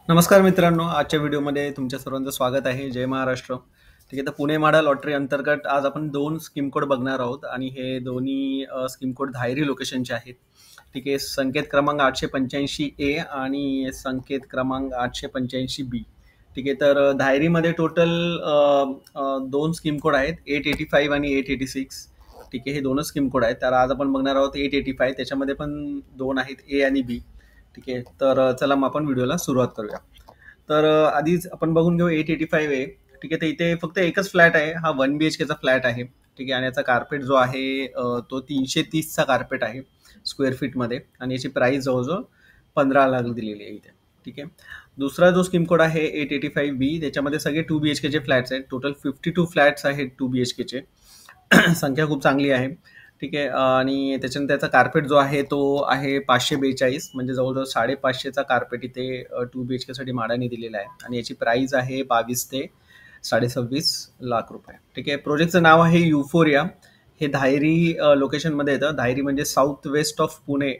नमस्कार मित्रांनो, आजच्या व्हिडिओमध्ये तुमच्या सर्वांचं स्वागत आहे. जय महाराष्ट्र. ठीक आहे, तर पुणे म्हाडा लॉटरी अंतर्गत आज आपण 2 स्कीम कोड बघणार आहोत आणि हे दोन्ही स्कीम कोड धायरी लोकेशनचे आहेत. ठीक आहे, संकेत क्रमांक 885 ए आणि संकेत क्रमांक 885 बी. ठीक आहे, तर धायरीमध्ये टोटल 2 स्कीम कोड आहेत, 885 आणि 886. ठीक आहे, हे दोनच स्कीम कोड आहेत. तर आज आपण बघणार आहोत 885. त्याच्यामध्ये पण 2 आहेत, ए आणि बी. ठीक आहे, तर चला मग आपण व्हिडिओला सुरुवात करूया. तर आधीच आपण बघून घेऊ 885 आहे. ठीक आहे, तर इथे फक्त एकच फ्लॅट आहे. हा 1 BHKचा फ्लॅट आहे. ठीक आहे, आणि याचा कार्पेट जो आहे तो 330चा कार्पेट आहे स्क्वेअर फीटमध्ये आणि याची प्राइस जवळजवळ 15 लाख दिलेली आहे इथे. ठीक आहे, दुसरा जो स्कीम कोड आहे 885 बी, त्याच्यामध्ये सगळे 2 BHKचे फ्लॅट्स आहेत. टोटल 52 फ्लॅट्स आहेत 2 BHKचे. संख्या खूप चांगली आहे. ठीक आहे, आणि त्याच्यानंतर त्याचा कार्पेट जो आहे तो आहे 542, म्हणजे जवळजवळ 550चा कार्पेट इथे 2 BHK साठी म्हाडाने दिलेला आहे आणि याची प्राइस आहे 22 ते 26.5 लाख रुपये. ठीक आहे, प्रोजेक्टचं नाव आहे युफोरिया. हे धायरी लोकेशनमध्ये येतं. धायरी म्हणजे साऊथ वेस्ट ऑफ पुणे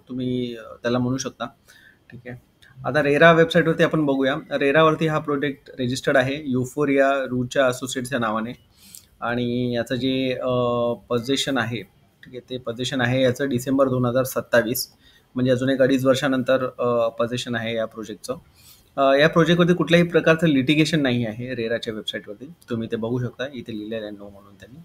तुम्ही त्याला म्हणू शकता. ठीक आहे, आता रेरा वेबसाईटवरती आपण बघूया. रेरावरती हा प्रोजेक्ट रजिस्टर्ड आहे युफोरिया रूच्या असोसिएट्सच्या नावाने आणि याचं जे पोझिशन आहे, ठीक आहे, ते पोझिशन आहे याचं डिसेंबर 2027, म्हणजे अजून एक 2.5 वर्षानंतर पोझिशन आहे या प्रोजेक्टचं. या प्रोजेक्टवरती कुठल्याही प्रकारचं लिटिगेशन नाही आहे रेराच्या वेबसाईटवरती. तुम्ही ते बघू शकता, इथे लिहिलेलं आहे नो म्हणून त्यांनी.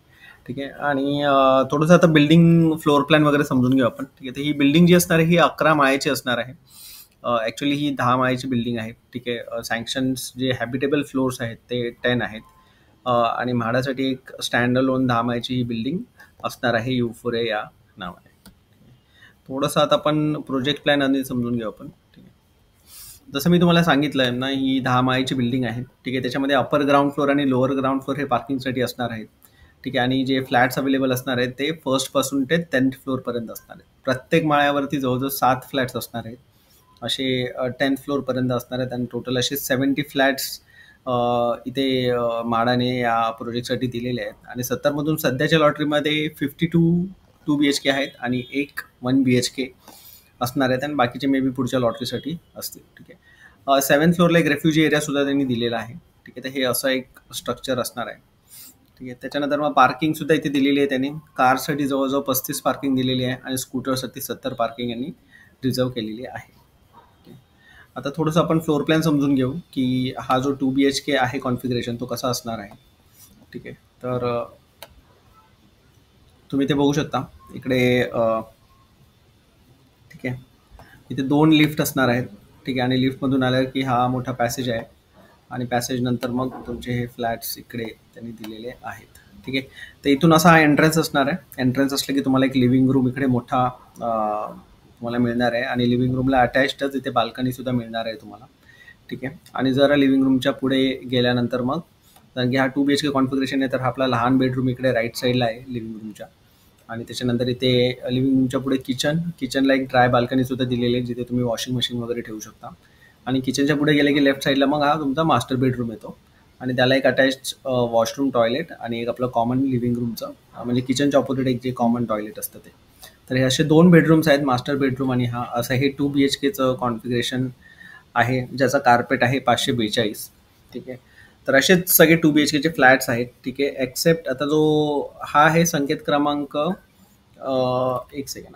ठीक आहे, आणि थोडंसं आता बिल्डिंग फ्लोअर प्लॅन वगैरे समजून घेऊ आपण. ठीक आहे, तर ही बिल्डिंग जी असणार आहे ही 11 माळ्याची असणार आहे. ॲक्च्युली ही 10 माळ्याची बिल्डिंग आहे. ठीक आहे, सँक्शन्स जे हॅबिटेबल फ्लोअर्स आहेत ते 10 आहेत. आणि म्हाडासाठी एक स्टँड अलोन 10 माळ्याची ही बिल्डिंग असणार आहे युफोरिया या नावाने. थोडंसं आता आपण प्रोजेक्ट प्लॅन आधी समजून घेऊ आपण. ठीक आहे, जसं मी तुम्हाला सांगितलं आहे ना, ही 10 माळ्याची बिल्डिंग आहे. ठीक आहे, त्याच्यामध्ये अपर ग्राउंड फ्लोअर आणि लोअर ग्राउंड फ्लोअर हे पार्किंगसाठी असणार आहेत. ठीक आहे, आणि जे फ्लॅट्स अवेलेबल असणार आहेत ते फर्स्टपासून ते 10th फ्लोअरपर्यंत असणार आहेत. प्रत्येक माळ्यावरती जवळजवळ 7 फ्लॅट्स असणार आहेत. असे 10th फ्लोअरपर्यंत असणार आहेत आणि टोटल असे 70 फ्लॅट्स इथे म्हाडाने या प्रोजेक्टसाठी दिलेले आहेत. आणि 70 मधून सध्याच्या लॉटरीमध्ये 52 2 BHK आहेत आणि एक 1 BHK असणार आहेत आणि बाकीचे मे बी पुढच्या लॉटरीसाठी असतील. ठीक आहे, 7th फ्लोअरला एक रेफ्युजी एरिया सुद्धा त्यांनी दिलेला आहे. ठीक आहे, तर हे असं एक स्ट्रक्चर असणार आहे. ठीक आहे, त्याच्यानंतर मग पार्किंग सुद्धा इथे दिलेली आहे त्यांनी. कारसाठी जवळजवळ 35 पार्किंग दिलेली आहे आणि स्कूटरसाठी 70 पार्किंग यांनी रिझर्व केलेली आहे. आता थोडंसं आपण फ्लोअर प्लॅन समजून घेऊ की हा जो 2 BHK आहे कॉन्फिगरेशन तो कसा असणार आहे. ठीक आहे, तर तुम्ही ते बघू शकता इकडे. ठीक आहे, इथे 2 लिफ्ट असणार आहेत. ठीक आहे, आणि लिफ्टमधून आल्यावर की हा मोठा पॅसेज आहे आणि पॅसेज नंतर मग तुमचे हे फ्लॅट्स इकडे त्यांनी दिलेले आहेत. ठीक आहे, तर इथून असा हा एंट्रन्स असणार आहे. एंट्रन्स असलं की तुम्हाला एक लिव्हिंग रूम इकडे मोठा तुम्हाला मिळणार आहे आणि लिव्हिंग रूमला अटॅचडच इथे बाल्कनी सुद्धा मिळणार आहे तुम्हाला. ठीक आहे, आणि जरा लिव्हिंग रूमच्या पुढे गेल्यानंतर मग, कारण की हा 2 BHK कॉन्फिगरेशन आहे, तर हा आपला लहान बेडरूम इकडे राईट साईडला आहे लिव्हिंग रूमच्या. आणि त्याच्यानंतर इथे लिव्हिंग रूमच्या पुढे किचनला एक ड्राय बाल्कनी सुद्धा दिलेली आहे जिथे तुम्ही वॉशिंग मशीन वगैरे ठेवू शकता. आणि किचनच्या पुढे गेले की लेफ्ट साईडला मग हा तुमचा मास्टर बेडरूम येतो आणि त्याला एक अटॅच वॉशरूम, टॉयलेट आणि एक आपलं कॉमन लिव्हिंग रूमचं, म्हणजे किचनच्या ऑपोजिट एक जे कॉमन टॉयलेट असतं ते. तर हे असे 2 बेडरूम्स आहेत, मास्टर बेडरूम आणि हा. असं हे 2 BHKचं कॉन्फिगरेशन आहे ज्याचा कार्पेट आहे 542. ठीक आहे, तर असेच सगळे 2 BHKचे फ्लॅट्स आहेत. ठीक आहे, एक्सेप्ट आता जो हा आहे संकेत क्रमांक, एक सेकंड,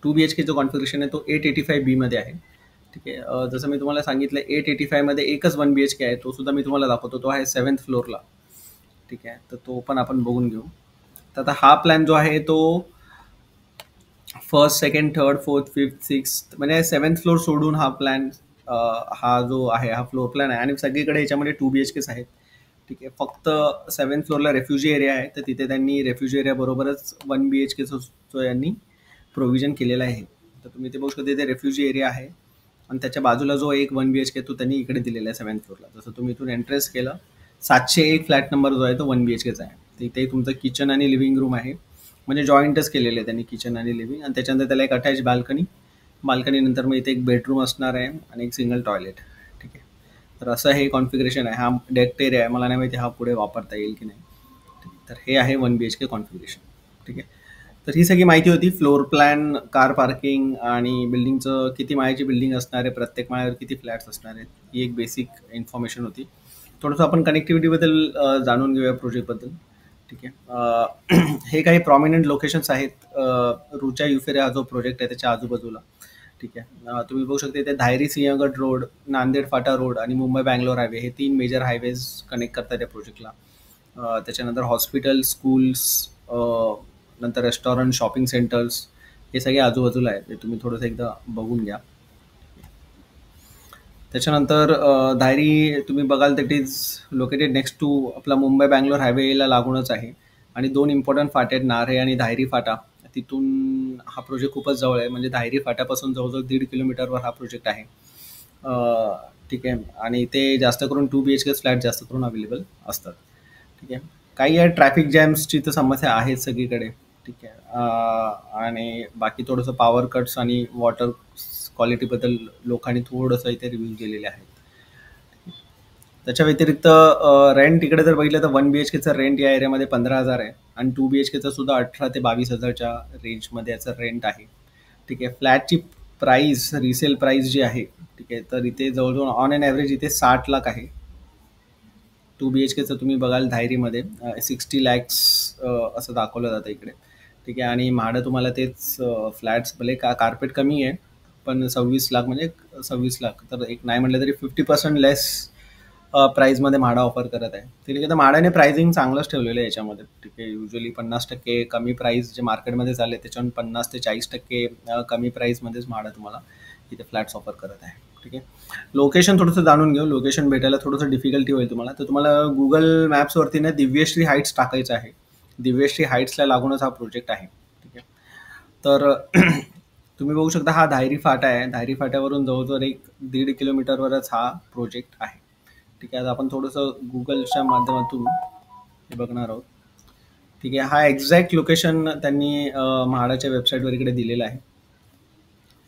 2 BHK जो कॉन्फिगरेशन आहे तो 885 मध्ये आहे. ठीक आहे, जसं मी तुम्हाला सांगितलं 885 मध्ये एकच 1 BHK आहे, तो सुद्धा मी तुम्हाला दाखवतो. तो आहे 7th फ्लोअरला. ठीक आहे, तर तो पण आपण बघून घेऊ. तर आता हा प्लॅन जो आहे तो first, second, third, fourth, fifth, sixth, म्हणजे 7th फ्लोअर सोडून हा प्लॅन, हा जो आहे हा फ्लोअर प्लॅन आहे आणि सगळीकडे याच्यामध्ये 2 BHKs आहेत. ठीक आहे, फक्त 7th फ्लोअरला रेफ्युजी एरिया आहे, तर तिथे त्यांनी रेफ्युजी एरिया बरोबरच 1 BHKचं यांनी प्रोव्हिजन केलेलं आहे. तर तुम्ही ते बघू शकता, तिथे रेफ्युजी एरिया आहे आणि त्याच्या बाजूला जो एक 1 BHK तो त्यांनी इकडे दिलेला आहे 7th फ्लोअरला. जसं तुम्ही इथून एंट्रेस केलं, 701 फ्लॅट नंबर जो आहे तो 1 BHKचा आहे. तिथे तुमचं किचन आणि लिव्हिंग रूम आहे, म्हणजे जॉईंटच केलेले आहे त्यांनी किचन आणि लिव्हिंग, आणि त्याच्यानंतर त्याला एक अटॅच बाल्कनी नंतर मग इथे एक बेडरूम असणार आहे आणि एक सिंगल टॉयलेट. ठीक आहे, तर असं हे कॉन्फिगरेशन आहे. हा डेक्ट एरिया आहे, मला नाही माहिती हा पुढे वापरता येईल की नाही. तर हे आहे 1 BHK कॉन्फिगरेशन. ठीक आहे, तर ही सगळी माहिती होती. फ्लोर प्लॅन, कार पार्किंग आणि बिल्डिंगचं किती माळ्याची बिल्डिंग असणार आहे, प्रत्येक माळ्यावर किती फ्लॅट्स असणार आहेत, ही एक बेसिक इन्फॉर्मेशन होती. थोडंसं आपण कनेक्टिव्हिटीबद्दल जाणून घेऊया प्रोजेक्टबद्दल. ठीक आहे. हे काही प्रॉमिनंट लोकेशन्स आहेत रुचा युफेरे हा जो प्रोजेक्ट आहे त्याच्या आजूबाजूला. ठीक आहे. तुम्ही बघू शकता इथे धायरी सिंहगड रोड, नांदेड फाटा रोड आणि मुंबई बँगलोर हायवे हे 3 मेजर हायवेज कनेक्ट करतात या प्रोजेक्टला. त्याच्यानंतर हॉस्पिटल, स्कूल्स, नंतर रेस्टॉरंट, शॉपिंग सेंटर्स हे सगळे आजूबाजूला आहेत. ते तुम्ही थोडंसं एकदा बघून घ्या. त्याच्यानंतर धायरी तुम्ही बघाल तर it is located next to आपला मुंबई बँगलोर हायवेला लागूनच आहे आणि 2 इम्पॉर्टंट फाटे आहेत, नारे आणि धायरी फाटा. तिथून हा प्रोजेक्ट खूपच जवळ आहे, म्हणजे धायरी फाट्यापासून जवळजवळ 1.5 किलोमीटरवर हा प्रोजेक्ट आहे. ठीक आहे. आणि ते जास्त करून 2 BHK फ्लॅट जास्त करून अवेलेबल असतात. ठीक आहे. काही आहे ट्रॅफिक जॅम्सची तर समस्या आहेत सगळीकडे. ठीक आहे. आणि बाकी थोडंसं पॉवर कट्स आणि वॉटर क्वालिटीबद्दल लोकांनी थोडंसं इथे रिव्ह्यू केलेले आहेत. त्याच्या व्यतिरिक्त रेंट इकडे जर बघितलं तर 1 BHKचं रेंट या एरियामध्ये 15,000 आहे आणि 2 BHKचं सुद्धा 18 ते 22,000च्या रेंजमध्ये याचं रेंट आहे. ठीक आहे. फ्लॅटची प्राईस, रिसेल प्राईस जी आहे, ठीक आहे, तर इथे जवळजवळ ऑन अँड ॲव्हरेज इथे 60 लाख आहे. 2 BHKचं तुम्ही बघाल धायरीमध्ये 60 लॅक्स असं दाखवलं जातं इकडे. ठीक आहे. आणि भाडं तुम्हाला तेच फ्लॅट्स भले कार्पेट कमी आहे पण 26 लाख म्हणजे 26 लाख तर एक नाही म्हटलं तरी 50% लेस प्राईजमध्ये भाडं ऑफर करत आहे. ठीक आहे. तर भाड्याने प्राइसिंग चांगलंच ठेवलेलं आहे याच्यामध्ये. ठीक आहे. युजली 50% कमी प्राईस जे मार्केटमध्ये चालले त्याच्याहून 50 ते 40% कमी प्राईसमध्येच भाडं तुम्हाला इथे फ्लॅट्स ऑफर करत आहे. ठीक आहे. लोकेशन थोडंसं जाणून घेऊ. लोकेशन भेटायला थोडंसं डिफिकल्टी होईल तुम्हाला, तर तुम्हाला गुगल मॅप्सवरती ना दिव्यश्री हाईट्स टाकायचं आहे. दिव्यश्री हाईट्सला लागूनच हा प्रोजेक्ट आहे. ठीक आहे. तर तुम्ही बघू शकता हा धायरी फाटा आहे. धायरी फाट्यावरून जवळजवळ 1-1.5 किलोमीटरवरच हा प्रोजेक्ट आहे. ठीक आहे. आता आपण थोडंसं गुगलच्या माध्यमातून हे बघणार आहोत. ठीक आहे. हा एक्झॅक्ट लोकेशन त्यांनी म्हाडाच्या वेबसाईटवर इकडे दिलेलं आहे.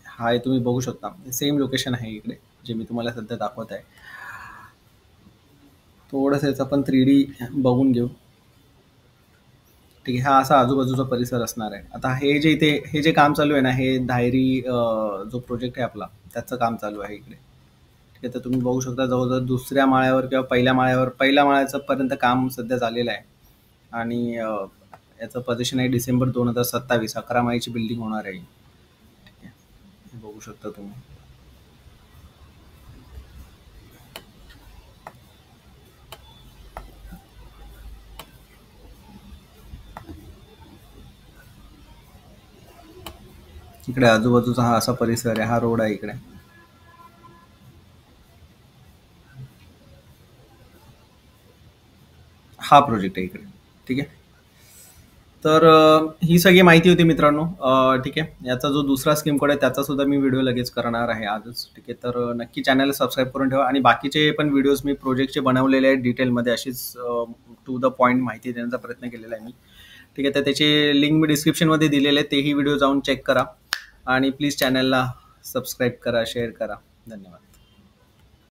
हा हे तुम्ही बघू शकता. सेम लोकेशन आहे इकडे जे मी तुम्हाला सध्या दाखवत आहे. थोडंसं याचं आपण 3D बघून घेऊ. ठीक आहे. हा असा आजूबाजूचा परिसर असणार आहे. आता हे जे इथे हे जे काम चालू आहे ना, हे धायरी जो प्रोजेक्ट आहे आपला त्याचं काम चालू आहे इकडे. ठीक आहे. तर तुम्ही बघू शकता जवळजवळ दुसऱ्या माळ्यावर किंवा पहिल्या माळ्याचं पर्यंत काम सध्या झालेलं आहे आणि याचं पोझिशन आहे डिसेंबर 2027. 11 माळीची बिल्डिंग होणार आहे. ठीक आहे. हे बघू शकता तुम्ही. इकडे आजूबाजूचा हा असा परिसर आहे. हा रोड आहे इकडे. हा प्रोजेक्ट आहे इकडे. ठीक आहे. तर ही सगळी माहिती होती मित्रांनो. ठीक आहे. याचा जो दुसरा स्कीम कोड आहे त्याचा सुद्धा मी व्हिडिओ लगेच करणार आहे आजच. ठीक आहे. तर नक्की चॅनलला सबस्क्राईब करून ठेवा आणि बाकीचे पण व्हिडिओज मी प्रोजेक्टचे बनवलेले आहेत डिटेलमध्ये, अशीच टू द पॉईंट माहिती देण्याचा प्रयत्न केलेला आहे मी. ठीक आहे. तर त्याची लिंक मी डिस्क्रिप्शनमध्ये दिलेले आहे, तेही व्हिडिओ जाऊन चेक करा आणि प्लीज चॅनलला सबस्क्राईब करा, शेअर करा. धन्यवाद.